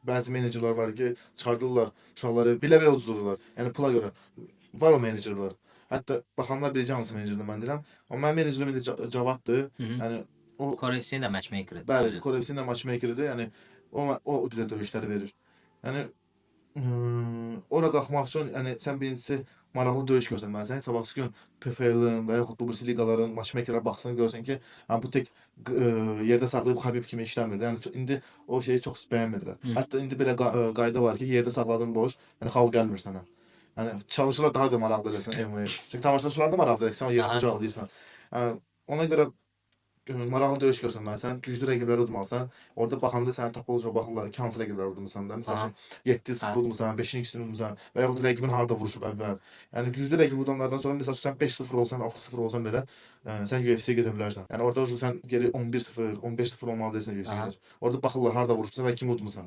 bəzi menecerlər var ki, çıxardırlar uşaqları belə-belə uduzdururlar. Yəni pula görə. Var o menecerlər. Hətta baxanlar biləcək hansı menecerdir mən deyirəm. Amma mənim menecerim indi Cavaddır. Hı -hı. Yəni o Korevsin də matchmaker-dır. bəli, Korevsin də matchmaker-idir. Yəni o bizə döyüşləri verir. Yəni ora qalxmaq üçün yəni sən birincisi maraqlı döyüş göstərməlisən. Sabahsı gün PFL-in və yaxud bu birisi liqaların matchmakerə baxsın, görsən ki, bu tək yerdə saxlayıb Xabib kimi işləmir. Yəni indi o şeyi çox bəyənmirlər. Hətta indi belə qayda var ki, yerdə saxladığın boş, yəni xal gəlmir sənə. Yəni çalışırlar daha da maraqlı eləsin MMA. Çünki tamaşaçılar da maraqlı ki, sən o yeri qucaqlayırsan. Ona görə maraqlı döyüş göstərməlisən, güclü rəqibləri udmalısan. Orada baxanda sənə tapılacaq baxırlar ki, hansı rəqibləri udmusan da. Məsələn, 7-0 udmusan, 5-in ikisini udmusan və yaxud rəqibin harda vuruşub əvvəl. Yəni güclü rəqib udanlardan sonra məsələn sən 5-0 olsan, 6-0 olsan belə, sən UFC-yə gedə bilərsən. Yəni orada sən geri 11-0, 15-0 olmalı deyilsən UFC-yə gedir. Orada baxırlar harda vuruşmusan və kimi udmusan.